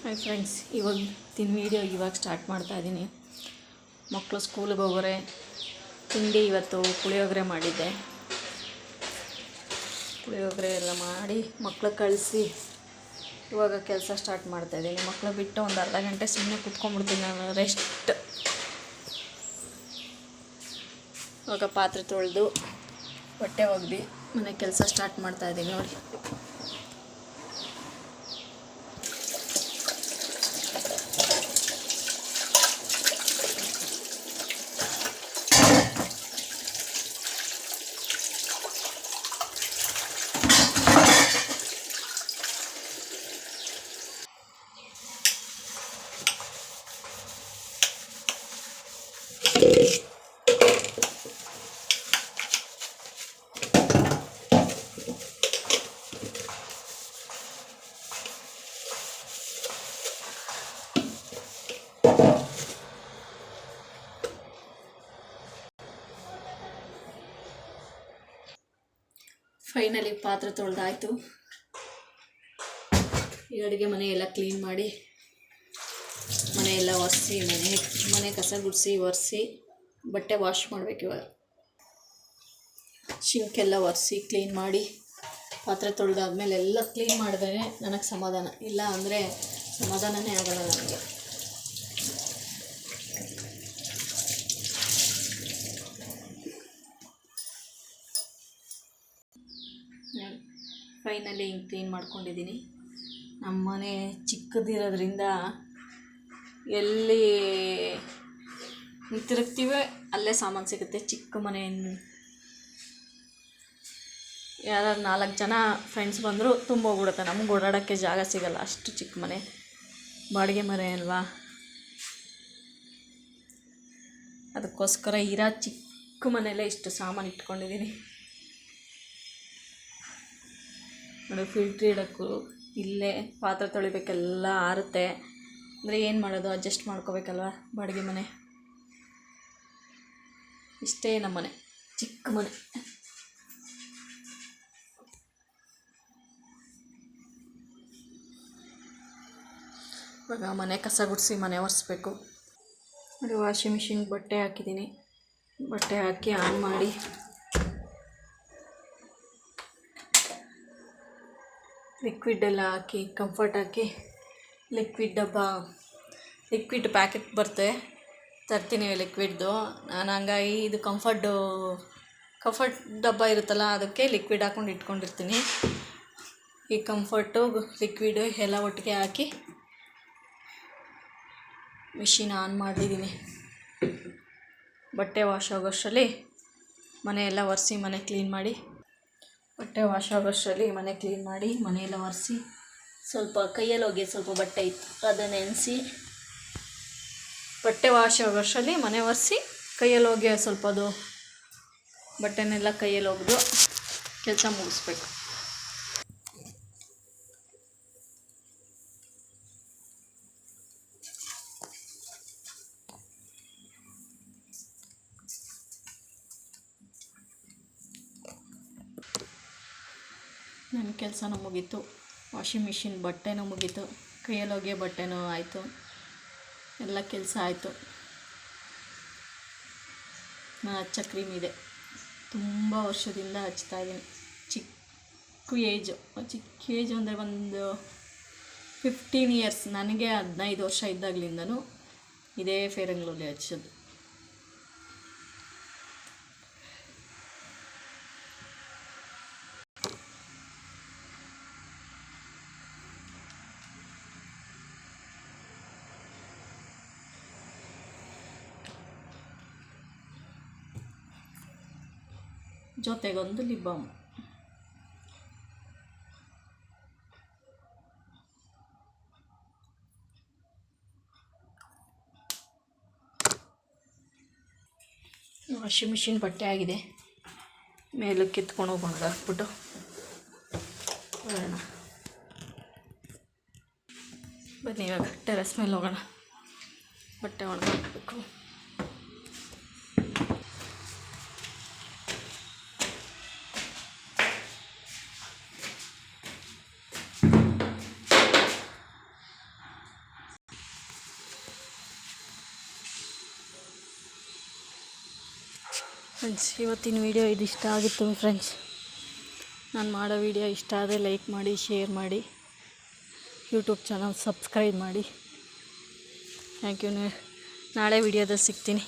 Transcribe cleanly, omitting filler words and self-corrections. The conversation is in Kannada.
ಹಾಯ್ ಫ್ರೆಂಡ್ಸ್, ಇವತ್ತಿನ ವೀಡಿಯೋ ಇವಾಗ ಸ್ಟಾರ್ಟ್ ಮಾಡ್ತಾಯಿದ್ದೀನಿ. ಮಕ್ಕಳು ಸ್ಕೂಲಿಗೆ ಹೋಗೋರೆ. ತಿಂಡಿ ಇವತ್ತು ಪುಳಿಯೋಗರೆ ಮಾಡಿದ್ದೆ. ಪುಳಿಯೋಗರೆ ಎಲ್ಲ ಮಾಡಿ ಮಕ್ಕಳು ಕಳಿಸಿ ಇವಾಗ ಕೆಲಸ ಸ್ಟಾರ್ಟ್ ಮಾಡ್ತಾಯಿದ್ದೀನಿ. ಮಕ್ಕಳು ಬಿಟ್ಟು ಒಂದು ಅರ್ಧ ಗಂಟೆ ಸುಮ್ಮನೆ ಕುತ್ಕೊಂಡ್ಬಿಡ್ತೀನಿ ನಾನು, ರೆಸ್ಟ್. ಇವಾಗ ಪಾತ್ರೆ ತೊಳೆದು ಬಟ್ಟೆ ಒಗ್ದು ಮನೆ ಕೆಲಸ ಸ್ಟಾರ್ಟ್ ಮಾಡ್ತಾಯಿದ್ದೀನಿ ನೋಡಿ. ಫೈನಲಿ ಪಾತ್ರೆ ತೊಳೆದಾಯಿತು. ಈ ಅಡುಗೆ ಮನೆ ಎಲ್ಲ ಕ್ಲೀನ್ ಮಾಡಿ ಮನೆಯೆಲ್ಲ ಒರೆಸಿ ಮನೆ ಕಸ ಗುಡಿಸಿ ಒರೆಸಿ ಬಟ್ಟೆ ವಾಶ್ ಮಾಡಬೇಕು. ಇವಾಗ ಶಿಂಕೆಲ್ಲ ಒರೆಸಿ ಕ್ಲೀನ್ ಮಾಡಿ ಪಾತ್ರೆ ತೊಳೆದಾದ್ಮೇಲೆ ಎಲ್ಲ ಕ್ಲೀನ್ ಮಾಡಿದ್ರೆ ನನಗೆ ಸಮಾಧಾನ. ಇಲ್ಲ ಅಂದರೆ ಸಮಾಧಾನವೇ ಆಗೋಲ್ಲ ನನಗೆ. ಫೈನಲಿ ಹಿಂಗೆ ಕ್ಲೀನ್ ಮಾಡ್ಕೊಂಡಿದ್ದೀನಿ. ನಮ್ಮ ಮನೆ ಚಿಕ್ಕದಿರೋದ್ರಿಂದ ಎಲ್ಲಿ ತಿರುಗ್ತೀವಿ ಅಲ್ಲೇ ಸಾಮಾನು ಸಿಗುತ್ತೆ. ಚಿಕ್ಕ ಮನೆ, ಯಾರು 4 ಜನ ಫ್ರೆಂಡ್ಸ್ ಬಂದರೂ ತುಂಬೋಗ್ಬಿಡುತ್ತೆ. ನಮ್ಗೆ ಓಡಾಡೋಕ್ಕೆ ಜಾಗ ಸಿಗಲ್ಲ, ಅಷ್ಟು ಚಿಕ್ಕ ಮನೆ. ಬಾಡಿಗೆ ಮನೆ ಅಲ್ವಾ, ಅದಕ್ಕೋಸ್ಕರ ಇರೋ ಚಿಕ್ಕ ಮನೆಯಲ್ಲೇ ಇಷ್ಟು ಸಾಮಾನು ಇಟ್ಕೊಂಡಿದ್ದೀನಿ ನೋಡಿ. ಫಿಲ್ಟ್ರ್ ಇಡೋಕ್ಕೂ ಇಲ್ಲೇ ಪಾತ್ರೆ ತೊಳಿಬೇಕೆಲ್ಲ ಆರುತ್ತೆ. ಅಂದರೆ ಏನು ಮಾಡೋದು, ಅಡ್ಜಸ್ಟ್ ಮಾಡ್ಕೋಬೇಕಲ್ವ. ಬಾಡಿಗೆ ಮನೆ ಇಷ್ಟೇ, ನಮ್ಮ ಮನೆ ಚಿಕ್ಕ ಮನೆ. ಇವಾಗ ಮನೆ ಕಸ ಗುಡಿಸಿ ಮನೆ ಒರೆಸ್ಬೇಕು ನೋಡಿ. ವಾಷಿಂಗ್ ಮಿಷಿನ್ಗೆ ಬಟ್ಟೆ ಹಾಕಿದ್ದೀನಿ. ಬಟ್ಟೆ ಹಾಕಿ ಆನ್ ಮಾಡಿ ಲಿಕ್ವಿಡ್ ಎಲ್ಲ ಹಾಕಿ, ಕಂಫರ್ಟ್ ಹಾಕಿ, ಲಿಕ್ವಿಡ್ ಪ್ಯಾಕೆಟ್ ಬರುತ್ತೆ, ತರ್ತೀನಿ ಲಿಕ್ವಿಡ್ದು. ನಾನು ಹಂಗಾಗಿ ಇದು ಕಂಫರ್ಟ್ ಡಬ್ಬ ಇರುತ್ತಲ್ಲ, ಅದಕ್ಕೆ ಲಿಕ್ವಿಡ್ ಹಾಕ್ಕೊಂಡು ಇಟ್ಕೊಂಡಿರ್ತೀನಿ. ಈ ಕಂಫರ್ಟು ಲಿಕ್ವಿಡು ಎಲ್ಲ ಒಟ್ಟಿಗೆ ಹಾಕಿ ಮಿಷಿನ್ ಆನ್ ಮಾಡಿದ್ದೀನಿ. ಬಟ್ಟೆ ವಾಶ್ ಆಗೋಷ್ಟರಲ್ಲಿ ಮನೆಯೆಲ್ಲ ಒರೆಸಿ ಮನೆ ಕ್ಲೀನ್ ಮಾಡಿ, ಬಟ್ಟೆ ವಾಶ್ ಆಗೋಷ್ಟರಲ್ಲಿ ಮನೆ ಕ್ಲೀನ್ ಮಾಡಿ ಮನೆಯೆಲ್ಲ ಒರೆಸಿ, ಸ್ವಲ್ಪ ಕೈಯಲ್ಲಿ ಹೋಗಿ ಸ್ವಲ್ಪ ಬಟ್ಟೆ ಇತ್ತು ಅದನ್ನು ನೆನೆಸಿ, ಬಟ್ಟೆ ವಾಶ್ ಆಗೋಷ್ಟರಲ್ಲಿ ಮನೆ ಒರೆಸಿ ಕೈಯಲ್ಲಿ ಹೋಗಿ ಸ್ವಲ್ಪ ಅದು ಬಟ್ಟೆನೆಲ್ಲ ಕೈಯಲ್ಲಿ ಒಗೆದು ಕೆಲಸ ಮುಗಿಸ್ಬೇಕು. ನನ್ನ ಕೆಲಸನೂ ಮುಗೀತು. ವಾಷಿಂಗ್ ಮಿಷಿನ್ ಬಟ್ಟೆನೂ ಮುಗೀತು, ಕೈಯಲ್ಲಿ ಹೋಗಿ ಬಟ್ಟೆನೂ ಆಯಿತು, ಎಲ್ಲ ಕೆಲಸ ಆಯಿತು. ನಾನು ಹಚ್ಚೋ ಕ್ರೀಮ್ ಇದೆ, ತುಂಬ ವರ್ಷದಿಂದ ಹಚ್ತಾಯಿದ್ದೀನಿ. ಚಿಕ್ಕ ಏಜ್ ಅಂದರೆ ಒಂದು 15 ಇಯರ್ಸ್. ನನಗೆ 15 ವರ್ಷ ಇದ್ದಾಗಲಿಂದನೂ ಇದೇ ಫೇರ್ ಆ್ಯಂಡ್ ಲವ್ಲಿ ಹಚ್ಚೋದು. ಜೊತೆಗೊಂದು ಲಿಪ್ ಬಾಮ್. ವಾಷಿಂಗ್ ಮಿಷಿನ್ ಬಟ್ಟೆ ಆಗಿದೆ, ಮೇಲಕ್ಕೆ ಎತ್ಕೊಂಡು ಹೋಗೋಣ ಹಾಕ್ಬಿಟ್ಟು ಬರೋಣ. ಬನ್ನಿ ಇವಾಗ ಟೆರೆಸ್ ಮೇಲೆ ಹೋಗೋಣ, ಬಟ್ಟೆ ಒಣಗಾಕಬೇಕು. ಫ್ರೆಂಡ್ಸ್, ಇವತ್ತಿನ ವೀಡಿಯೋ ಇದು ಇಷ್ಟ ಆಗಿತ್ತು ಫ್ರೆಂಡ್ಸ್. ನಾನು ಮಾಡೋ ವೀಡಿಯೋ ಇಷ್ಟ ಆದರೆ ಲೈಕ್ ಮಾಡಿ, ಶೇರ್ ಮಾಡಿ, ಯೂಟ್ಯೂಬ್ ಚಾನಲ್ ಸಬ್ಸ್ಕ್ರೈಬ್ ಮಾಡಿ. Thank you. ನಾಳೆ ವೀಡಿಯೋದಲ್ಲಿ ಸಿಗ್ತೀನಿ.